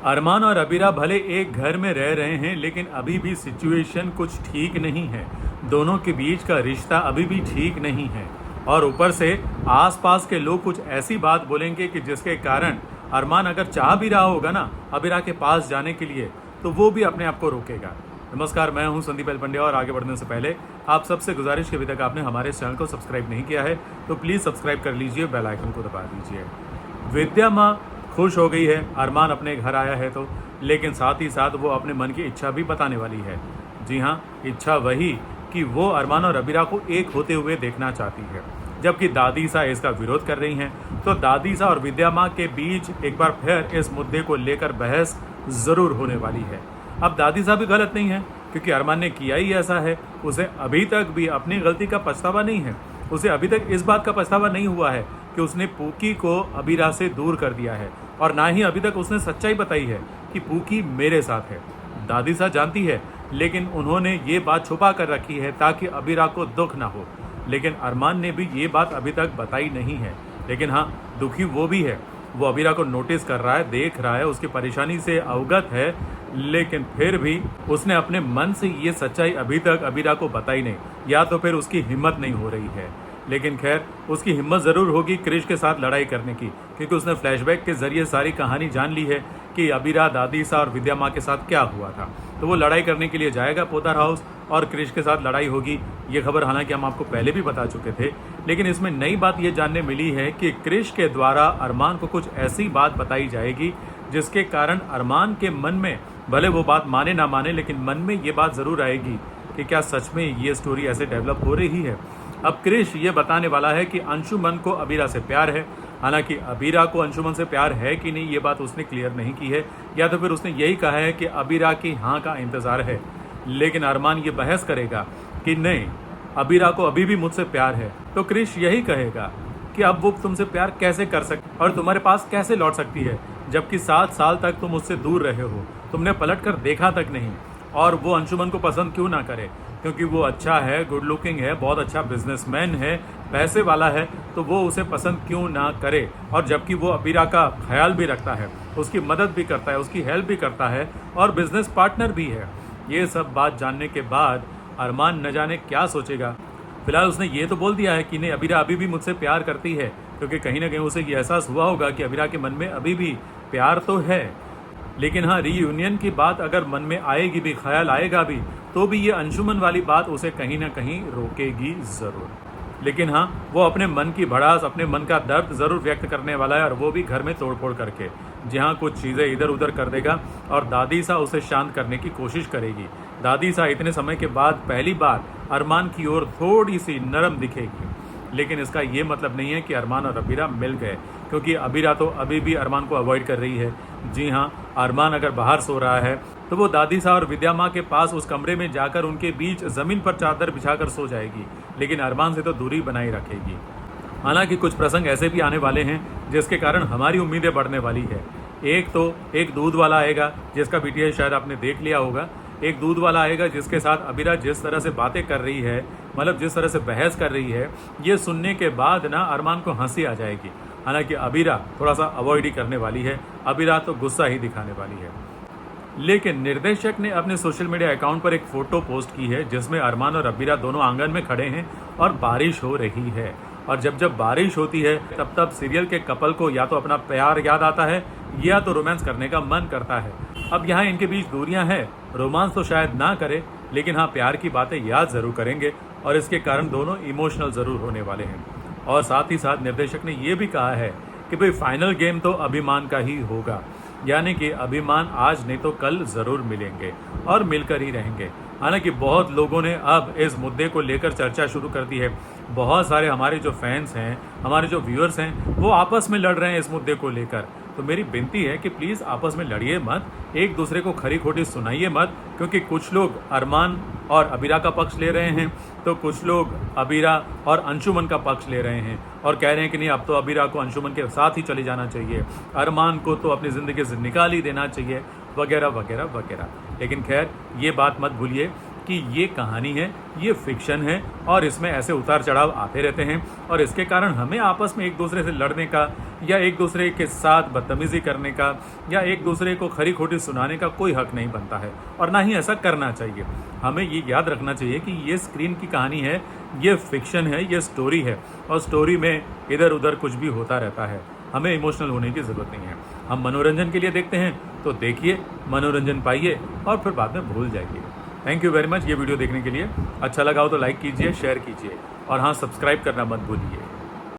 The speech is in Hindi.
अरमान और अबीरा भले एक घर में रह रहे हैं, लेकिन अभी भी सिचुएशन कुछ ठीक नहीं है। दोनों के बीच का रिश्ता अभी भी ठीक नहीं है और ऊपर से आसपास के लोग कुछ ऐसी बात बोलेंगे कि जिसके कारण अरमान अगर चाह भी रहा होगा ना अबीरा के पास जाने के लिए, तो वो भी अपने आप को रोकेगा। नमस्कार, मैं हूं संदीप एल पंड्या और आगे बढ़ने से पहले आप सबसे गुजारिश कि अभी तक आपने हमारे चैनल को सब्सक्राइब नहीं किया है तो प्लीज़ सब्सक्राइब कर लीजिए, बेल आइकन को दबा दीजिए। विद्या माँ खुश हो गई है अरमान अपने घर आया है तो, लेकिन साथ ही साथ वो अपने मन की इच्छा भी बताने वाली है। जी हाँ, इच्छा वही कि वो अरमान और अबीरा को एक होते हुए देखना चाहती है। जबकि दादी सा इसका विरोध कर रही हैं, तो दादी सा और विद्या माँ के बीच एक बार फिर इस मुद्दे को लेकर बहस ज़रूर होने वाली है। अब दादी सा भी गलत नहीं है, क्योंकि अरमान ने किया ही ऐसा है। उसे अभी तक भी अपनी गलती का पछतावा नहीं है। उसे अभी तक इस बात का पछतावा नहीं हुआ है कि उसने पूकी को अबीरा से दूर कर दिया है, और ना ही अभी तक उसने सच्चाई बताई है कि पूकी मेरे साथ है। दादी सा जानती है, लेकिन उन्होंने ये बात छुपा कर रखी है ताकि अबीरा को दुख ना हो। लेकिन अरमान ने भी ये बात अभी तक बताई नहीं है। लेकिन हाँ, दुखी वो भी है। वो अबीरा को नोटिस कर रहा है, देख रहा है, उसकी परेशानी से अवगत है, लेकिन फिर भी उसने अपने मन से ये सच्चाई अभी तक अबीरा को बताई नहीं, या तो फिर उसकी हिम्मत नहीं हो रही है। लेकिन खैर, उसकी हिम्मत ज़रूर होगी क्रिश के साथ लड़ाई करने की, क्योंकि उसने फ्लैशबैक के जरिए सारी कहानी जान ली है कि अबीरा, दादी सा और विद्या माँ के साथ क्या हुआ था। तो वो लड़ाई करने के लिए जाएगा पोदर हाउस और क्रिश के साथ लड़ाई होगी। ये खबर हालांकि हम आपको पहले भी बता चुके थे, लेकिन इसमें नई बात ये जानने मिली है कि क्रिश के द्वारा अरमान को कुछ ऐसी बात बताई जाएगी जिसके कारण अरमान के मन में, भले वो बात माने ना माने, लेकिन मन में ये बात ज़रूर आएगी कि क्या सच में ये स्टोरी ऐसे डेवलप हो रही है। अब क्रिश ये बताने वाला है कि अंशुमन को अबीरा से प्यार है। हालांकि अबीरा को अंशुमन से प्यार है कि नहीं, ये बात उसने क्लियर नहीं की है, या तो फिर उसने यही कहा है कि अबीरा की हाँ का इंतज़ार है। लेकिन अरमान ये बहस करेगा कि नहीं, अबीरा को अभी भी मुझसे प्यार है। तो क्रिश यही कहेगा कि अब वो तुमसे प्यार कैसे कर सकती और तुम्हारे पास कैसे लौट सकती है, जबकि 7 साल तक तुम उससे दूर रहे हो, तुमने पलट कर देखा तक नहीं। और वो अंशुमन को पसंद क्यों ना करे, क्योंकि वो अच्छा है, गुड लुकिंग है, बहुत अच्छा बिजनेसमैन है, पैसे वाला है, तो वो उसे पसंद क्यों ना करे। और जबकि वो अबीरा का ख्याल भी रखता है, उसकी मदद भी करता है, उसकी हेल्प भी करता है और बिजनेस पार्टनर भी है। ये सब बात जानने के बाद अरमान न जाने क्या सोचेगा। फिलहाल उसने ये तो बोल दिया है कि नहीं, अबीरा अभी भी मुझसे प्यार करती है, क्योंकि कहीं ना कहीं उसे ये एहसास हुआ होगा कि अबीरा के मन में अभी भी प्यार तो है। लेकिन हाँ, रीयूनियन की बात अगर मन में आएगी भी, ख्याल आएगा भी, तो भी ये अंशुमन वाली बात उसे कहीं ना कहीं रोकेगी ज़रूर। लेकिन हाँ, वो अपने मन की भड़ास, अपने मन का दर्द ज़रूर व्यक्त करने वाला है, और वो भी घर में तोड़फोड़ करके, जहाँ कुछ चीज़ें इधर उधर कर देगा और दादी सा उसे शांत करने की कोशिश करेगी। दादी सा इतने समय के बाद पहली बार अरमान की ओर थोड़ी सी नरम दिखेगी। लेकिन इसका ये मतलब नहीं है कि अरमान और अबीरा मिल गए, क्योंकि अबीरा तो अभी भी अरमान को अवॉइड कर रही है। जी हाँ, अरमान अगर बाहर सो रहा है तो वो दादी सा और विद्या माँ के पास उस कमरे में जाकर उनके बीच ज़मीन पर चादर बिछाकर सो जाएगी, लेकिन अरमान से तो दूरी बनाई रखेगी। हालांकि कुछ प्रसंग ऐसे भी आने वाले हैं जिसके कारण हमारी उम्मीदें बढ़ने वाली है। एक दूध वाला आएगा, जिसका BTS शायद आपने देख लिया होगा। एक दूध वाला आएगा जिसके साथ अबीरा जिस तरह से बातें कर रही है, मतलब जिस तरह से बहस कर रही है, ये सुनने के बाद ना अरमान को हंसी आ जाएगी। हालांकि अबीरा थोड़ा सा अवॉइड ही करने वाली है, अबीरा तो गुस्सा ही दिखाने वाली है। लेकिन निर्देशक ने अपने सोशल मीडिया अकाउंट पर एक फ़ोटो पोस्ट की है जिसमें अरमान और अबीरा दोनों आंगन में खड़े हैं और बारिश हो रही है। और जब जब बारिश होती है तब तब सीरियल के कपल को या तो अपना प्यार याद आता है या तो रोमांस करने का मन करता है। अब यहाँ इनके बीच दूरियां हैं, रोमांस तो शायद ना करे, लेकिन हाँ, प्यार की बातें याद ज़रूर करेंगे और इसके कारण दोनों इमोशनल ज़रूर होने वाले हैं। और साथ ही साथ निर्देशक ने यह भी कहा है कि भाई फाइनल गेम तो अभिमान का ही होगा, यानी कि अभिमान आज नहीं तो कल ज़रूर मिलेंगे और मिलकर ही रहेंगे। हालांकि बहुत लोगों ने अब इस मुद्दे को लेकर चर्चा शुरू कर दी है। बहुत सारे हमारे जो फैंस हैं, हमारे जो व्यूअर्स हैं, वो आपस में लड़ रहे हैं इस मुद्दे को लेकर। तो मेरी विनती है कि प्लीज़ आपस में लड़िए मत, एक दूसरे को खरी खोटी सुनाइए मत, क्योंकि कुछ लोग अरमान और अबीरा का पक्ष ले रहे हैं, तो कुछ लोग अबीरा और अंशुमन का पक्ष ले रहे हैं और कह रहे हैं कि नहीं, अब तो अबीरा को अंशुमन के साथ ही चले जाना चाहिए, अरमान को तो अपनी ज़िंदगी से निकाल ही देना चाहिए, वगैरह वगैरह वगैरह। लेकिन खैर, ये बात मत भूलिए कि ये कहानी है, ये फिक्शन है और इसमें ऐसे उतार चढ़ाव आते रहते हैं और इसके कारण हमें आपस में एक दूसरे से लड़ने का या एक दूसरे के साथ बदतमीज़ी करने का या एक दूसरे को खरी खोटी सुनाने का कोई हक नहीं बनता है और ना ही ऐसा करना चाहिए। हमें ये याद रखना चाहिए कि ये स्क्रीन की कहानी है, ये फिक्शन है, ये स्टोरी है और स्टोरी में इधर उधर कुछ भी होता रहता है। हमें इमोशनल होने की ज़रूरत नहीं है। हम मनोरंजन के लिए देखते हैं तो देखिए, मनोरंजन पाइए और फिर बाद में भूल जाइए। थैंक यू वेरी मच ये वीडियो देखने के लिए। अच्छा लगा हो तो लाइक कीजिए, शेयर कीजिए और हाँ, सब्सक्राइब करना मत भूलिए।